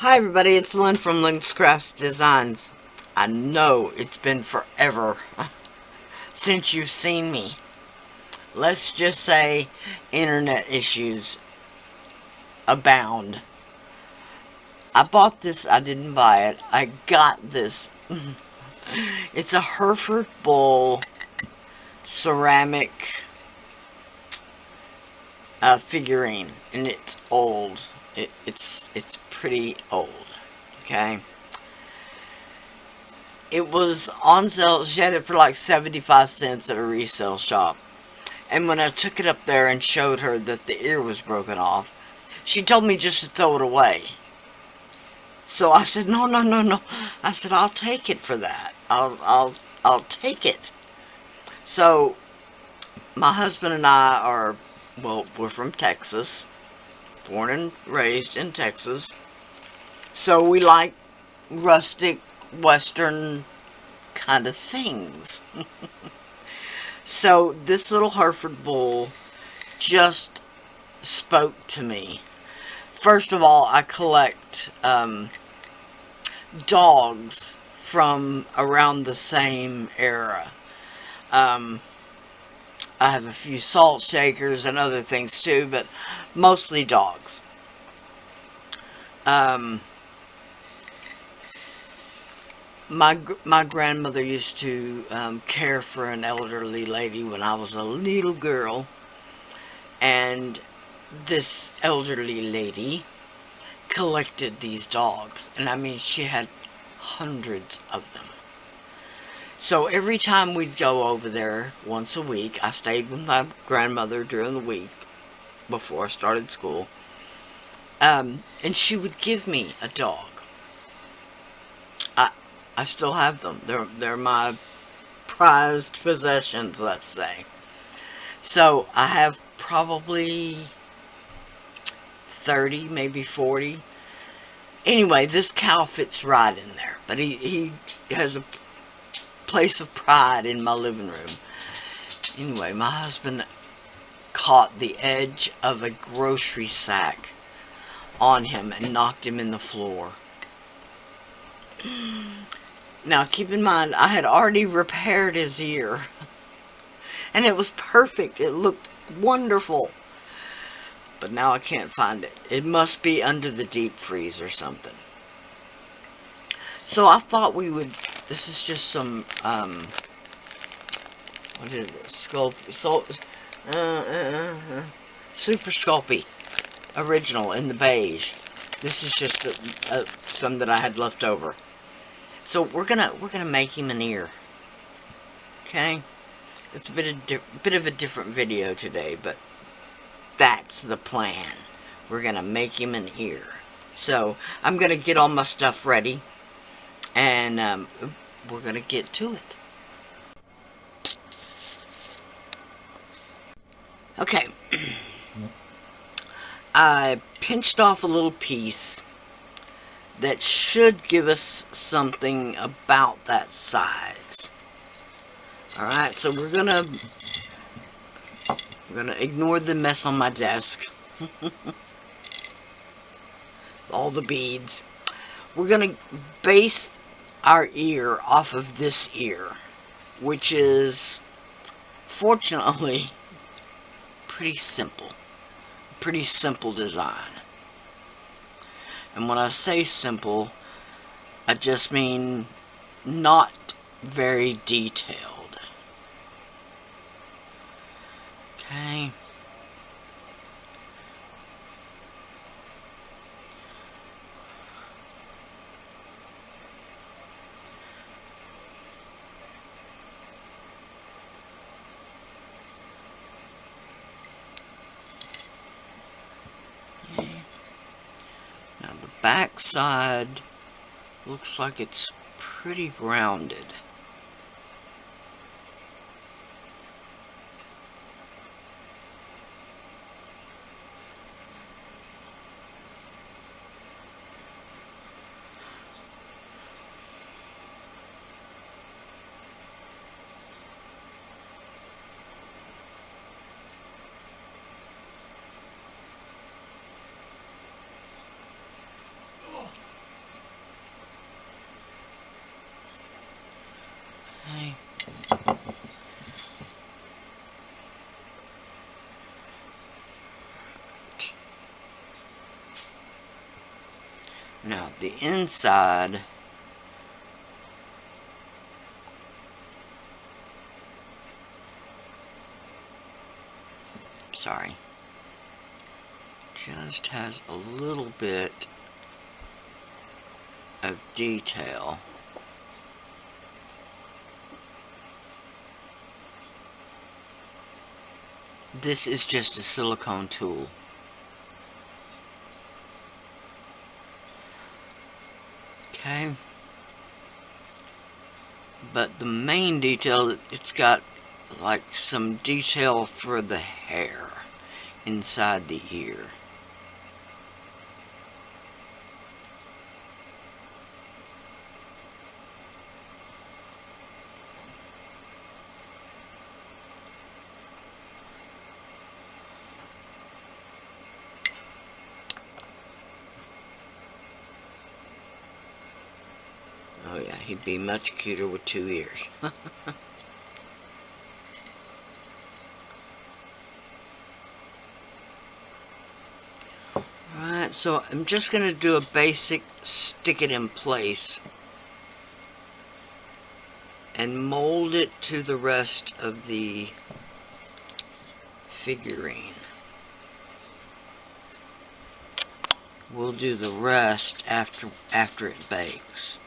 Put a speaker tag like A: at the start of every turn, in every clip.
A: Hi everybody, it's Lynn from Lynn's Crafts Designs. I know it's been forever since you've seen me. Let's just say internet issues abound. I bought this, I didn't buy it. I got this. It's a Hereford Bull ceramic figurine, and it's old. It's pretty old, okay? It was on sale. She had it for like 75 cents at a resale shop. And when I took it up there and showed her that the ear was broken off, she told me just to throw it away. So I said, no, no, no, no. I said, I'll take it for that. I'll take it. So my husband and I are, well, we're from Texas, born and raised in Texas. So we like rustic, Western kind of things. So this little Hereford Bull just spoke to me. First of all, I collect dogs from around the same era. I have a few salt shakers and other things too, but mostly dogs. My grandmother used to care for an elderly lady when I was a little girl, and this elderly lady collected these dogs, and I mean she had hundreds of them. So every time we'd go over there once a week, I stayed with my grandmother during the week before I started school, and she would give me a dog. I still have them. They're my prized possessions, let's say. So I have probably 30, maybe 40. Anyway, this cow fits right in there. But he has a place of pride in my living room. Anyway, my husband caught the edge of a grocery sack on him and knocked him in the floor. Now, keep in mind, I had already repaired his ear. And it was perfect. It looked wonderful. But now I can't find it. It must be under the deep freeze or something. So I thought we would... This is just some... what is it? Super Sculpey. Original in the beige. This is just some that I had left over. So we're gonna make him an ear. Okay, it's a bit of a different video today, but that's the plan. We're gonna make him an ear. So I'm gonna get all my stuff ready, and we're gonna get to it. Okay, I pinched off a little piece that should give us something about that size. Alright, so we're gonna ignore the mess on my desk. All the beads. We're gonna base our ear off of this ear, which is fortunately pretty simple. Pretty simple design. And when I say simple, I just mean not very detailed. Okay. Now the back side looks like it's pretty rounded. Now the inside, sorry, just has a little bit of detail. This is just a silicone tool. Okay, but the main detail, it's got like some detail for the hair inside the ear. Oh yeah, he'd be much cuter with 2 ears. Alright, so I'm just going to do a basic stick it in place and mold it to the rest of the figurine. We'll do the rest after it bakes.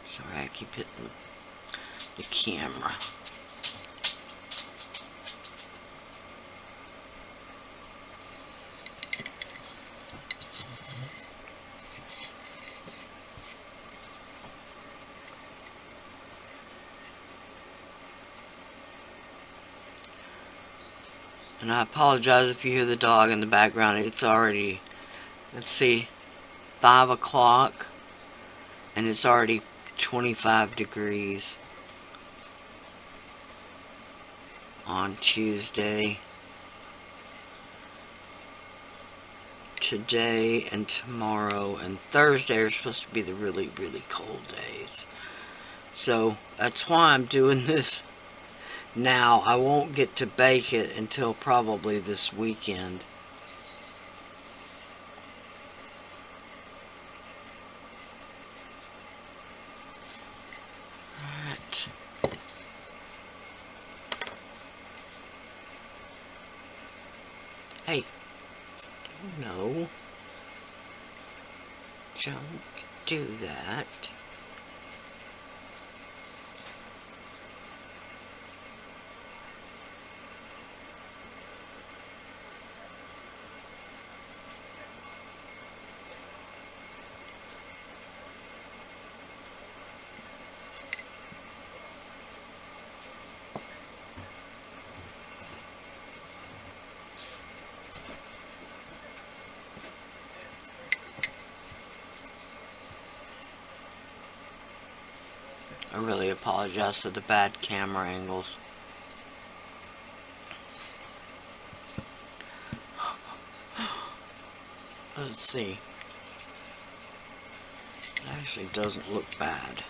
A: Sorry, I keep hitting the camera. And I apologize if you hear the dog in the background. It's already, let's see, 5 o'clock, and it's already 25 degrees on Tuesday. Today and tomorrow and Thursday are supposed to be the really, really cold days. So that's why I'm doing this now. I won't get to bake it until probably this weekend. Alright. Hey. No. Don't do that. I really apologize for the bad camera angles. Let's see. It actually doesn't look bad.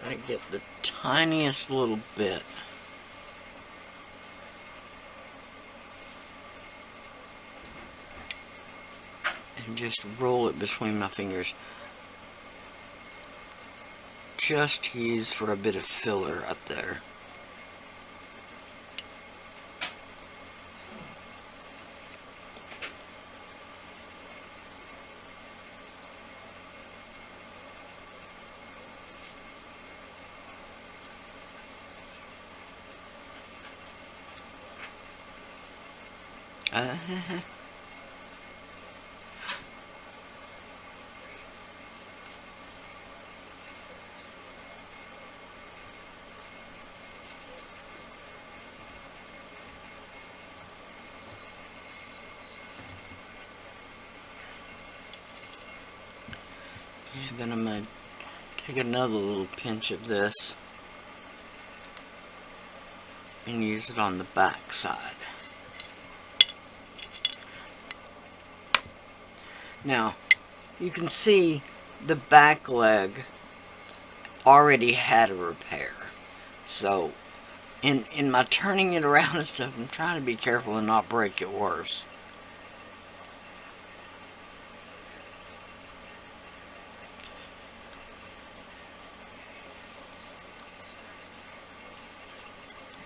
A: I get the tiniest little bit. And just roll it between my fingers. Just to use for a bit of filler up there. And then I'm going to take another little pinch of this. and use it on the back side. Now, you can see the back leg already had a repair. So, in my turning it around and stuff, I'm trying to be careful and not break it worse.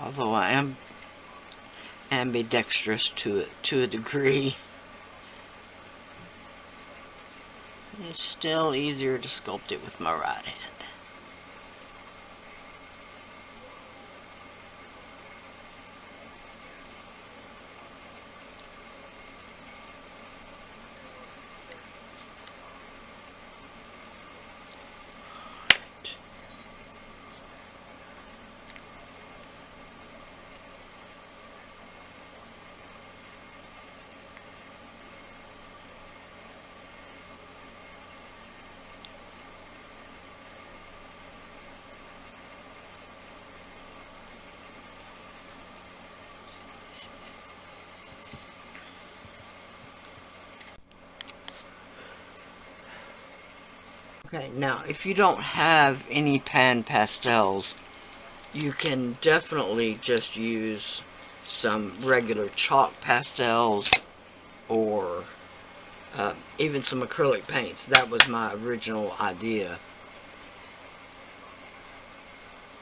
A: Although I am ambidextrous to a degree, it's still easier to sculpt it with my right hand. Okay, now if you don't have any pan pastels, you can definitely just use some regular chalk pastels or even some acrylic paints. That was my original idea.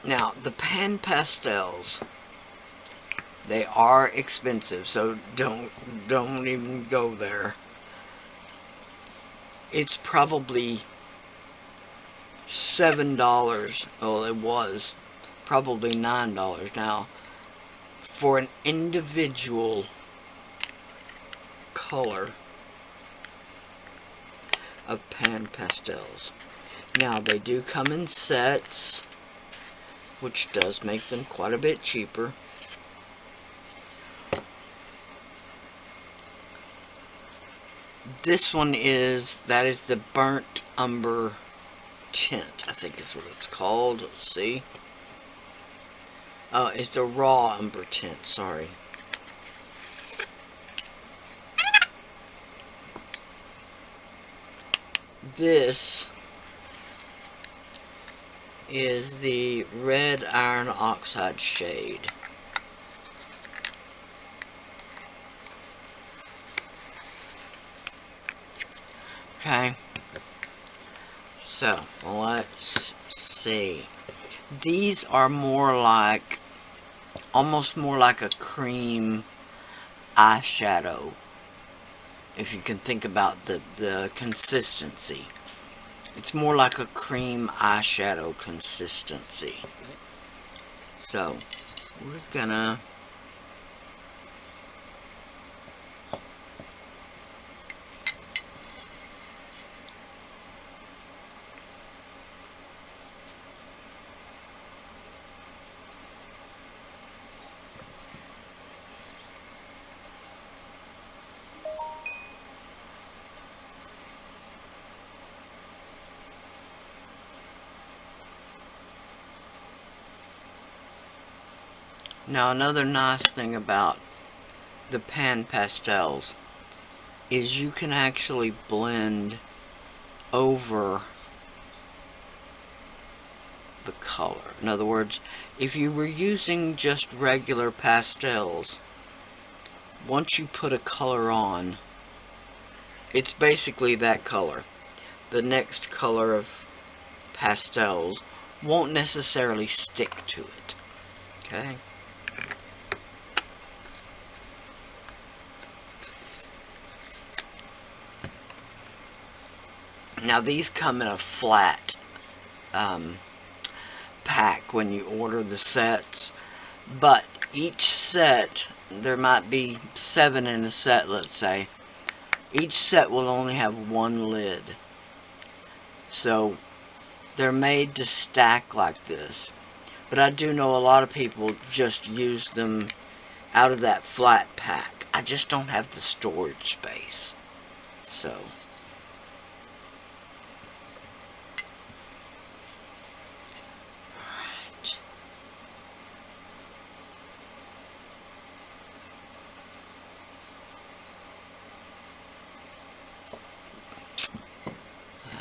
A: Now, the pan pastels, they are expensive, so don't even go there. It's probably $7. Well, it was probably $9 now for an individual color of pan pastels. Now, they do come in sets, which does make them quite a bit cheaper. This one that is the burnt umber tint, I think is what it's called. Let's see. Oh, it's a raw umber tint, sorry. This is the red iron oxide shade. Okay, so let's see. These are more like, almost more like a cream eyeshadow, if you can think about the consistency. It's more like a cream eyeshadow consistency. So, we're gonna now, another nice thing about the pan pastels is you can actually blend over the color. In other words, if you were using just regular pastels, once you put a color on, it's basically that color. The next color of pastels won't necessarily stick to it. Okay? Now, these come in a flat pack when you order the sets, but each set, there might be 7 in a set, let's say. Each set will only have one lid. So, they're made to stack like this. But I do know a lot of people just use them out of that flat pack. I just don't have the storage space. So,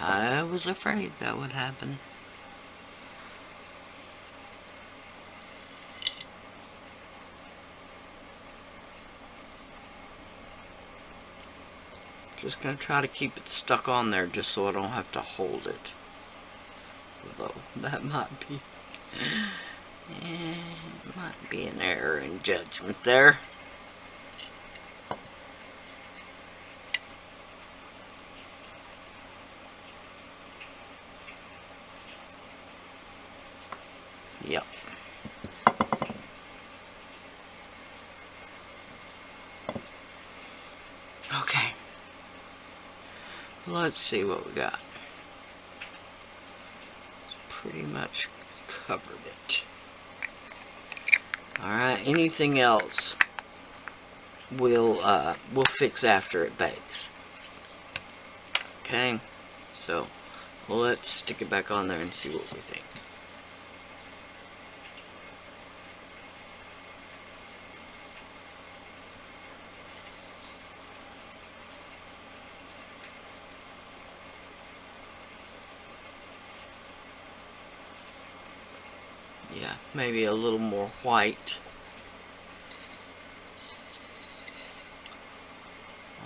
A: I was afraid that would happen. Just gonna try to keep it stuck on there just so I don't have to hold it. Although that might be an error in judgment there. Yep. Okay. Let's see what we got. Pretty much covered it. Alright, anything else we'll fix after it bakes. Okay, so let's stick it back on there and see what we think. Yeah, maybe a little more white.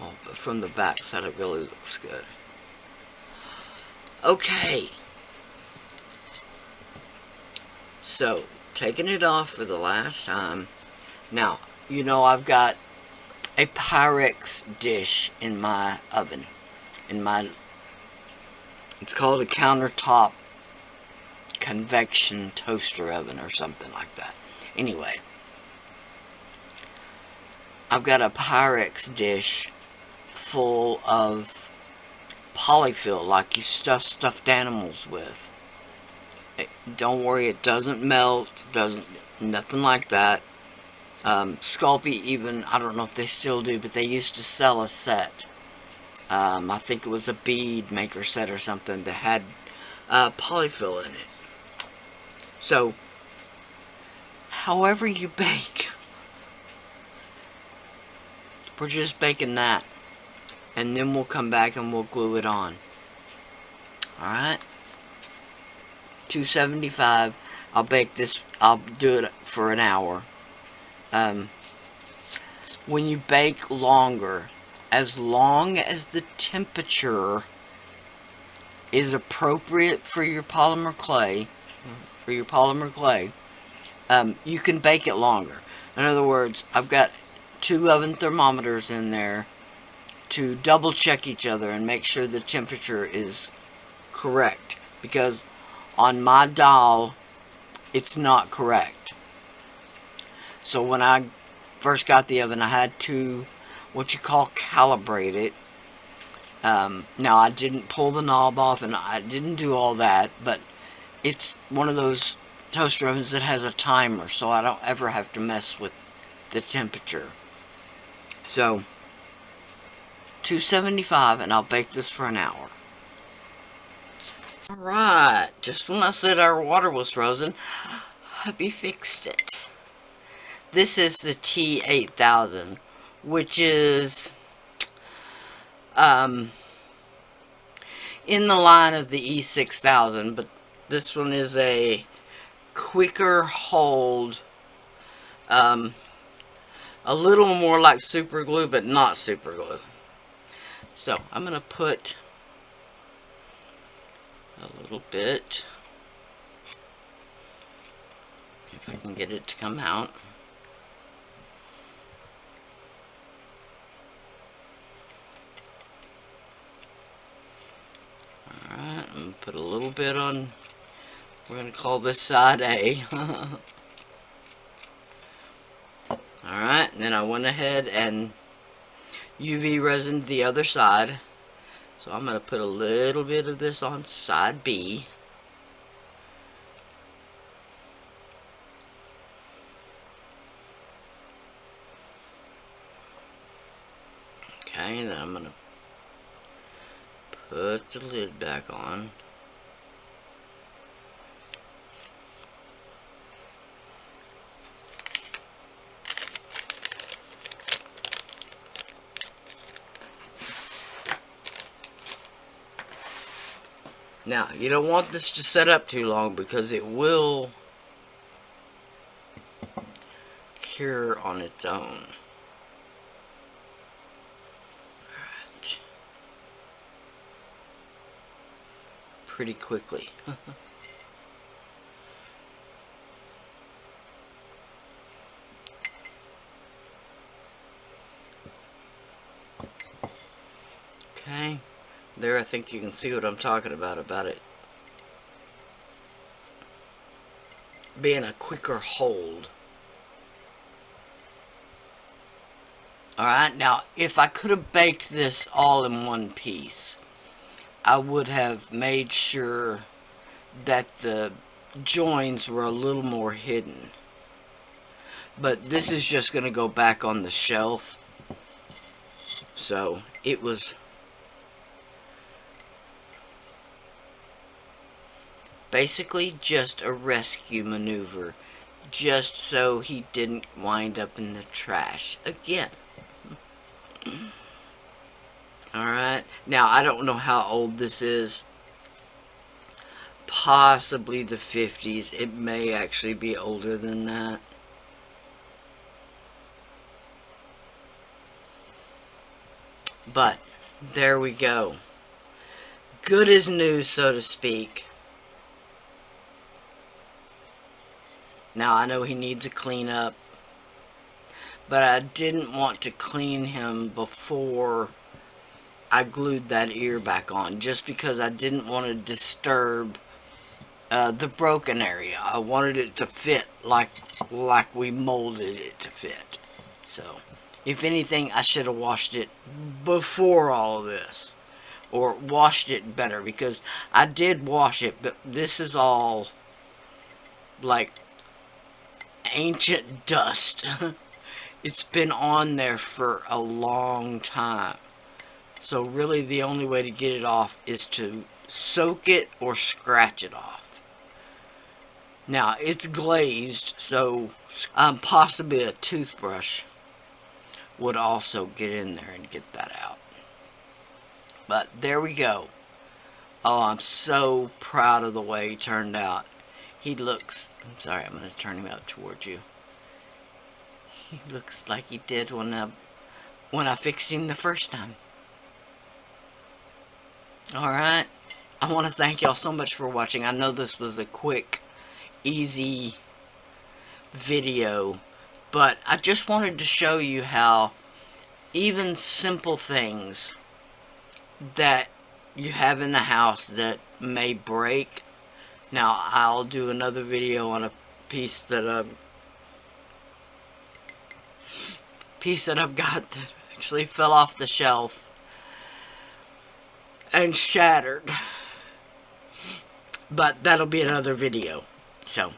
A: Oh, but from the back side it really looks good. Okay. So, taking it off for the last time. Now, you know I've got a Pyrex dish in my oven. It's called a countertop convection toaster oven or something like that. Anyway, I've got a Pyrex dish full of polyfill, like you stuff stuffed animals with. Don't worry, it doesn't melt, nothing like that. Sculpey even, I don't know if they still do, but they used to sell a set. I think it was a bead maker set or something that had polyfill in it. So, however you bake, we're just baking that. And then we'll come back and we'll glue it on. Alright? 275. I'll bake this, I'll do it for an hour. When you bake longer, as long as the temperature is appropriate for your polymer clay, you can bake it longer. In other words, I've got 2 oven thermometers in there to double check each other and make sure the temperature is correct, because on my dial it's not correct. So when I first got the oven, I had to what you call calibrate it. Now I didn't pull the knob off and I didn't do all that, but it's one of those toaster ovens that has a timer, so I don't ever have to mess with the temperature. So 275, and I'll bake this for an hour. Alright, just when I said our water was frozen, hubby fixed it. This is the T8000, which is in the line of the E6000, but this one is a quicker hold, a little more like super glue, but not super glue. So I'm going to put a little bit, if I can get it to come out. Alright, I'm going to put a little bit on, we're going to call this side A. Alright, and then I went ahead and UV resined the other side. So I'm going to put a little bit of this on side B. Okay, and then I'm going to put the lid back on. Now, you don't want this to set up too long because it will cure on its own. Alright. Pretty quickly. Okay. There, I think you can see what I'm talking about it being a quicker hold. Alright, now if I could have baked this all in one piece, I would have made sure that the joins were a little more hidden. But this is just going to go back on the shelf. So it was basically just a rescue maneuver, just so he didn't wind up in the trash again. Alright, now I don't know how old this is. Possibly the 50s. It may actually be older than that. But there we go. Good as new, so to speak. Now, I know he needs a cleanup, but I didn't want to clean him before I glued that ear back on, just because I didn't want to disturb the broken area. I wanted it to fit like we molded it to fit. So, if anything, I should have washed it before all of this, or washed it better, because I did wash it, but this is all like ancient dust. It's been on there for a long time. So really the only way to get it off is to soak it or scratch it off. Now it's glazed, so possibly a toothbrush would also get in there and get that out. But there we go. Oh, I'm so proud of the way he turned out. He looks, I'm sorry, I'm going to turn him out towards you. He looks like he did when I fixed him the first time. Alright, I want to thank y'all so much for watching. I know this was a quick, easy video, but I just wanted to show you how even simple things that you have in the house that may break. Now, I'll do another video on a piece that I've got that actually fell off the shelf and shattered. But that'll be another video. So,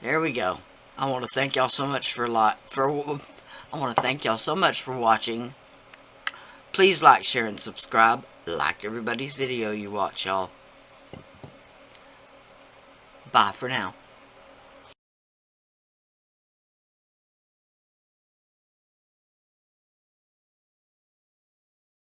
A: there we go. I want to thank y'all so much for watching. Please like, share, and subscribe. Like everybody's video you watch, y'all. Bye for now.